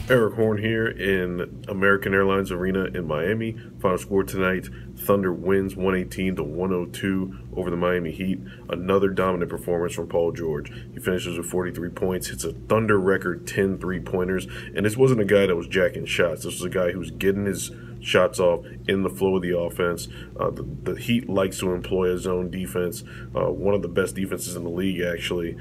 Erik Horne here in American Airlines Arena in Miami. Final score tonight, Thunder wins 118-102 over the Miami Heat. Another dominant performance from Paul George. He finishes with 43 points, hits a Thunder record 10 three-pointers, and this wasn't a guy that was jacking shots. This was a guy who was getting his shots off in the flow of the offense. The Heat likes to employ a zone defense. One of the best defenses in the league, actually.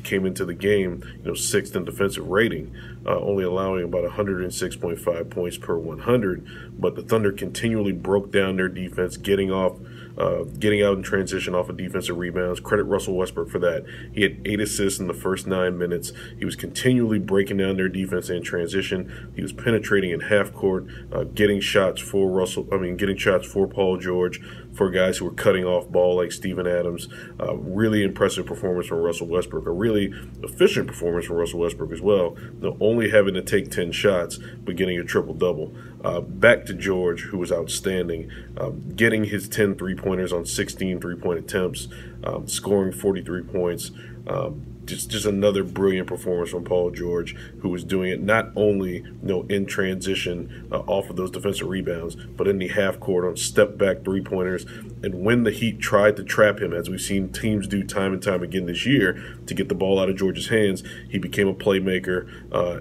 Came into the game, sixth in defensive rating, only allowing about 106.5 points per 100. But the Thunder continually broke down their defense, getting out in transition off of defensive rebounds. Credit Russell Westbrook for that. He had 8 assists in the first 9 minutes. He was continually breaking down their defense in transition. He was penetrating in half court, getting shots for Paul George, for guys who were cutting off ball like Steven Adams. Really impressive performance from Russell Westbrook. A really efficient performance from Russell Westbrook as well. Only having to take 10 shots, but getting a triple-double. Back to George, who was outstanding, getting his 10 three-pointers on 16 three-point attempts, scoring 43 points. Just another brilliant performance from Paul George, who was doing it not only in transition off of those defensive rebounds, but in the half court on step back three-pointers. And when the Heat tried to trap him, as we've seen teams do time and time again this year, to get the ball out of George's hands, he became a playmaker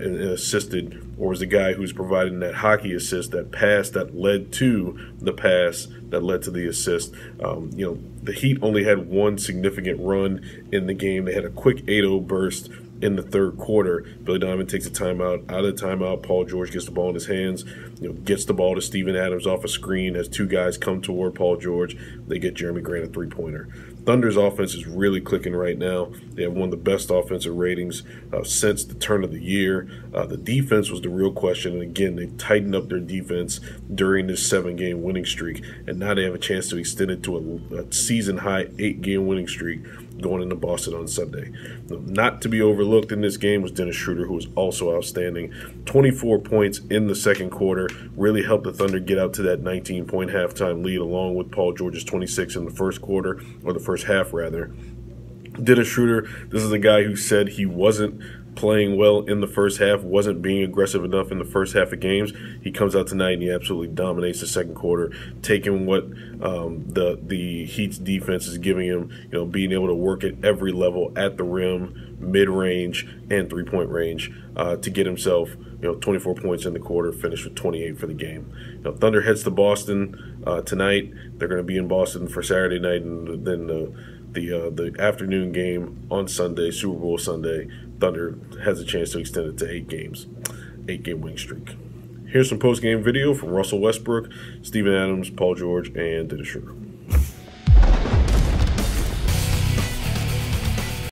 and assisted, or was the guy who's providing that hockey assist, that pass that led to the pass that led to the assist. The Heat only had one significant run in the game. They had a quick 8-0 burst in the third quarter. Billy Donovan takes a timeout. Out of the timeout, Paul George gets the ball in his hands, gets the ball to Steven Adams off a screen as two guys come toward Paul George. They get Jeremy Grant a three-pointer. Thunder's offense is really clicking right now. They have one of the best offensive ratings since the turn of the year. The defense was the real question, and again, they tightened up their defense during this 7-game winning streak, and now they have a chance to extend it to a season-high 8-game winning streak going into Boston on Sunday. Not to be overlooked in this game was Dennis Schroder, who was also outstanding. 24 points in the second quarter, really helped the Thunder get out to that 19-point halftime lead, along with Paul George's 26 in the first quarter, or the first half rather. Dennis Schroder, this is a guy who said he wasn't playing well in the first half, wasn't being aggressive enough in the first half of games. He comes out tonight and he absolutely dominates the second quarter, taking what the Heat's defense is giving him, being able to work at every level, at the rim, mid-range, and three-point range, to get himself 24 points in the quarter, finished with 28 for the game. Thunder heads to Boston tonight. They're going to be in Boston for Saturday night, and then the afternoon game on Sunday, Super Bowl Sunday. Thunder has a chance to extend it to 8 games, 8-game winning streak. Here's some post-game video from Russell Westbrook, Steven Adams, Paul George, and Dennis Schroder.